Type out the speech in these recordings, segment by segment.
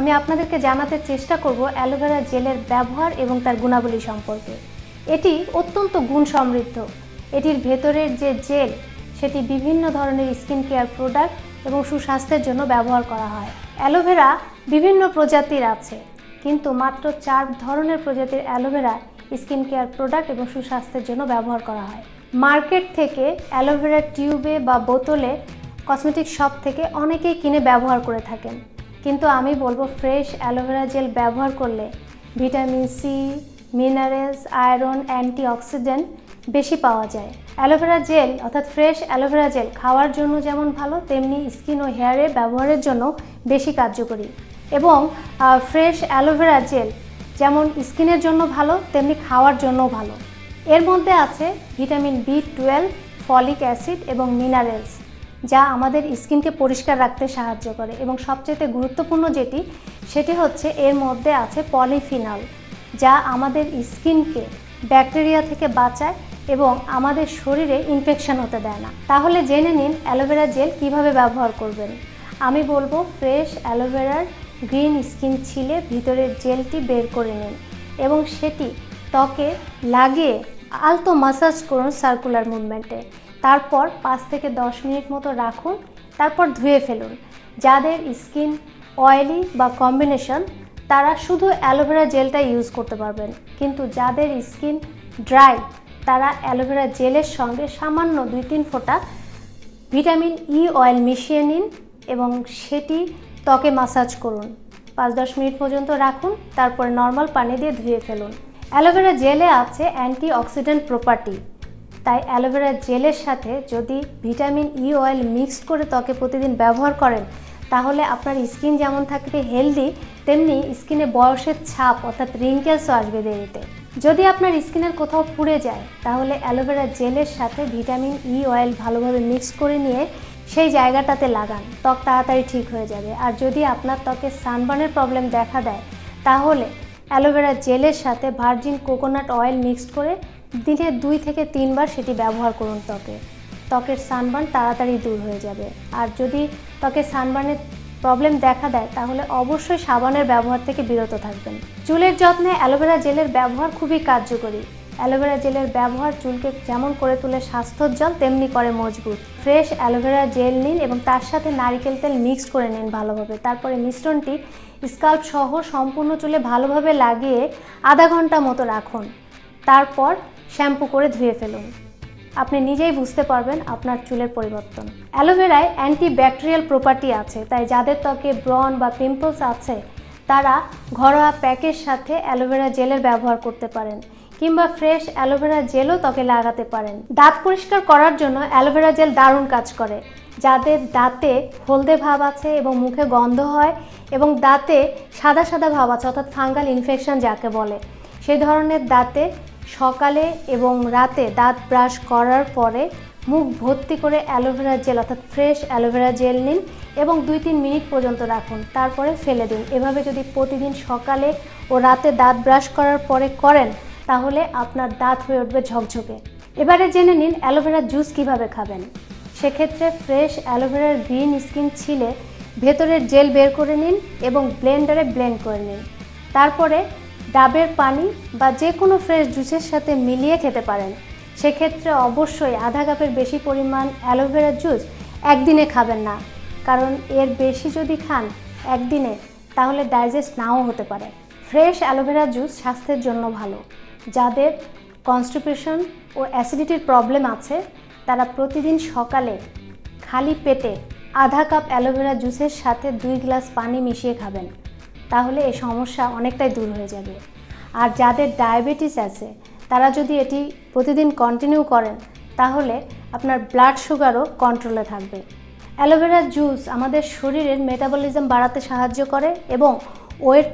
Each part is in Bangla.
আমি আপনাদেরকে জানাতে চেষ্টা করব অ্যালোভেরা জেলের ব্যবহার এবং তার গুণাবলী সম্পর্কে। এটি অত্যন্ত গুণ সমৃদ্ধ। এটির ভেতরের যে জেল সেটি বিভিন্ন ধরনের স্কিন কেয়ার প্রোডাক্ট এবং সুস্বাস্থ্যের জন্য ব্যবহার করা হয়। অ্যালোভেরা বিভিন্ন প্রজাতির আছে, কিন্তু মাত্র 4 ধরনের প্রজাতির অ্যালোভেরা স্কিন কেয়ার প্রোডাক্ট এবং সুস্বাস্থ্যের জন্য ব্যবহার করা হয়। মার্কেট থেকে অ্যালোভেরা টিউবে বা বোতলে কসমেটিক শপ থেকে অনেকেই কিনে ব্যবহার করে থাকেন, কিন্তু আমি বলবো ফ্রেশ অ্যালোভেরা জেল ব্যবহার করলে vitamin C, minerals, iron, antioxidant বেশি পাওয়া যায়। অ্যালোভেরা জেল অর্থাৎ ফ্রেশ অ্যালোভেরা জেল খাওয়ার জন্য যেমন ভালো, তেমনি স্কিন ও হেয়ারে ব্যবহারের জন্য বেশি কার্যকরী। এবং ফ্রেশ অ্যালোভেরা জেল যেমন স্কিনের জন্য ভালো, তেমনি খাওয়ার জন্যও ভালো। এর মধ্যে আছে ভিটামিন B12, ফলিক অ্যাসিড এবং মিনারেলস, যা আমাদের স্কিনকে পরিষ্কার রাখতে সাহায্য করে। এবং সবচেয়ে গুরুত্বপূর্ণ সেটি হচ্ছে এর মধ্যে আছে পলিফিনল, যা আমাদের স্কিনকে ব্যাকটেরিয়া থেকে বাঁচায় এবং আমাদের শরীরে ইনফেকশন হতে দেয় না। তাহলে জেনে নিন অ্যালোভেরা জেল কিভাবে ব্যবহার করবেন। আমি বলবো ফ্রেশ অ্যালোভেরার গ্রিন স্কিন ছিলে ভিতরের জেলটি বের করে নিন এবং সেটি ত্বকে লাগিয়ে আলতো মাসাজ করুন সার্কুলার মুভমেন্টে। তারপর 5 থেকে 10 মিনিট মতো রাখুন, তারপর ধুয়ে ফেলুন। যাদের স্কিন অয়েলি বা কম্বিনেশন তারা শুধু অ্যালোভেরা জেলটা ইউজ করতে পারবেন, কিন্তু যাদের স্কিন ড্রাই তারা অ্যালোভেরা জেলের সঙ্গে সামান্য 2-3 ফোঁটা ভিটামিন ই অয়েল মিশিয়ে নিন এবং সেটি ত্বকে মাসাজ করুন। 5-10 মিনিট পর্যন্ত রাখুন, তারপরে নর্মাল পানি দিয়ে ধুয়ে ফেলুন। অ্যালোভেরা জেলে আছে অ্যান্টিঅক্সিডেন্ট প্রপার্টি, তাই অ্যালোভেরা জেলের সাথে যদি ভিটামিন ই অয়েল মিক্সড করে ত্বকে প্রতিদিন ব্যবহার করেন, তাহলে আপনার স্কিন যেমন থাকবে হেলদি, তেমনি স্কিনে বয়সের ছাপ অর্থাৎ রিঙ্কেলসও আসবে দেরিতে। যদি আপনার স্কিনের কোথাও পুড়ে যায়, তাহলে অ্যালোভেরা জেলের সাথে ভিটামিন ই অয়েল ভালোভাবে মিক্স করে নিয়ে সেই জায়গাটাতে লাগান, ত্বক তাড়াতাড়ি ঠিক হয়ে যাবে। আর যদি আপনার ত্বকে সানবার্নের প্রবলেম দেখা দেয়, তাহলে অ্যালোভেরা জেলের সাথে ভার্জিন কোকোনাট অয়েল মিক্সড করে দিনে 2 থেকে 3 বার সেটি ব্যবহার করুন ত্বকের সানবার্ন তাড়াতাড়ি দূর হয়ে যাবে। আর যদি ত্বকে সানবার্নের প্রবলেম দেখা দেয়, তাহলে অবশ্যই সাবানের ব্যবহার থেকে বিরত থাকবেন। চুলের যত্নে অ্যালোভেরা জেলের ব্যবহার খুবই কার্যকরী। অ্যালোভেরা জেলের ব্যবহার চুলকে যেমন করে তোলে স্বাস্থ্যোজ্জ্বল, তেমনি করে মজবুত। ফ্রেশ অ্যালোভেরা জেল নিন এবং তার সাথে নারিকেল তেল মিক্স করে নিন ভালোভাবে। তারপরে মিশ্রণটি স্কাল্প সহ সম্পূর্ণ চুলে ভালোভাবে লাগিয়ে আধা ঘন্টা মতো রাখুন, তারপর শ্যাম্পু করে ধুয়ে ফেলুন। আপনি নিজেই বুঝতে পারবেন আপনার চুলের পরিবর্তন। অ্যালোভেরায় অ্যান্টিব্যাকটেরিয়াল প্রপার্টি আছে, তাই যাদের ত্বকে ব্রণ বা পিম্পলস আছে তারা ঘরোয়া প্যাকের সাথে অ্যালোভেরা জেলের ব্যবহার করতে পারেন, কিংবা ফ্রেশ অ্যালোভেরা জেলও ত্বকে লাগাতে পারেন। দাঁত পরিষ্কার করার জন্য অ্যালোভেরা জেল দারুণ কাজ করে। যাদের দাঁতে হলদে ভাব আছে এবং মুখে গন্ধ হয় এবং দাঁতে সাদা সাদা ভাব আছে অর্থাৎ ফাঙ্গাল ইনফেকশন যাকে বলে, সেই ধরনের দাঁতে সকালে এবং রাতে দাঁত ব্রাশ করার পরে মুখ ভর্তি করে অ্যালোভেরা জেল অর্থাৎ ফ্রেশ অ্যালোভেরা জেল নিন এবং 2-3 মিনিট পর্যন্ত রাখুন, তারপরে ফেলে দিন। এভাবে যদি প্রতিদিন সকালে ও রাতে দাঁত ব্রাশ করার পরে করেন, তাহলে আপনার দাঁত হয়ে উঠবে ঝকঝকে। এবারে জেনে নিন অ্যালোভেরা জুস কিভাবে খাবেন। সেক্ষেত্রে ফ্রেশ অ্যালোভেরার গ্রিন স্কিন ছিলে ভেতরের জেল বের করে নিন এবং ব্লেন্ডারে ব্লেন্ড করে নিন। তারপরে ডাবের পানি বা যে কোনো ফ্রেশ জুসের সাথে মিলিয়ে খেতে পারেন। সেক্ষেত্রে অবশ্যই আধা কাপের বেশি পরিমাণ অ্যালোভেরা জুস একদিনে খাবেন না, কারণ এর বেশি যদি খান একদিনে, তাহলে ডাইজেস্ট নাও হতে পারে। ফ্রেশ অ্যালোভেরা জুস স্বাস্থ্যের জন্য ভালো। যাদের কনস্টিপেশন ও অ্যাসিডিটির প্রবলেম আছে, তারা প্রতিদিন সকালে খালি পেটে আধা কাপ অ্যালোভেরা জুসের সাথে 2 গ্লাস পানি মিশিয়ে খাবেন, তাহলে এই সমস্যা অনেকটাই দূর হয়ে যাবে। আর যাদের ডায়াবেটিস আছে, তারা যদি এটি প্রতিদিন কন্টিনিউ করেন, তাহলে আপনার ব্লাড সুগারও কন্ট্রোলে থাকবে। অ্যালোভেরা জুস আমাদের শরীরের মেটাবলিজম বাড়াতে সাহায্য করে এবং ওয়েট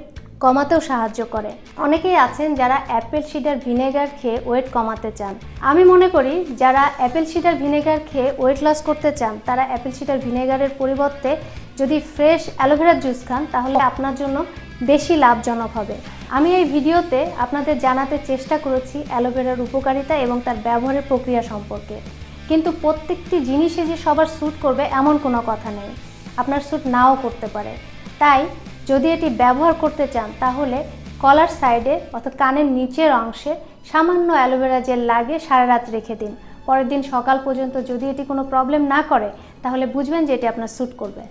কমাতেও সাহায্য করে। অনেকেই আছেন যারা অ্যাপেল সিডার ভিনেগার খেয়ে ওয়েট কমাতে চান। আমি মনে করি যারা অ্যাপেল সিডার ভিনেগার খেয়ে ওয়েট লস করতে চান, তারা অ্যাপেল সিডার ভিনেগারের পরিবর্তে যদি ফ্রেশ অ্যালোভেরা জুস খান, তাহলে আপনার জন্য বেশি লাভজনক হবে। আমি এই ভিডিওতে আপনাদের জানাতে চেষ্টা করেছি অ্যালোভেরার উপকারিতা এবং তার ব্যবহারের প্রক্রিয়া সম্পর্কে, কিন্তু প্রত্যেকটি জিনিসে যে সবার স্যুট করবে এমন কোনো কথা নেই, আপনার স্যুট নাও করতে পারে। তাই যদি এটি ব্যবহার করতে চান তাহলে কলার সাইডে অর্থাৎ কানের নিচের অংশে সামান্য অ্যালোভেরা জেল লাগিয়ে সারা রাত রেখে দিন। পরের দিন সকাল পর্যন্ত যদি এটি কোনো প্রবলেম না করে তাহলে বুঝবেন যে এটি আপনার স্যুট করবে।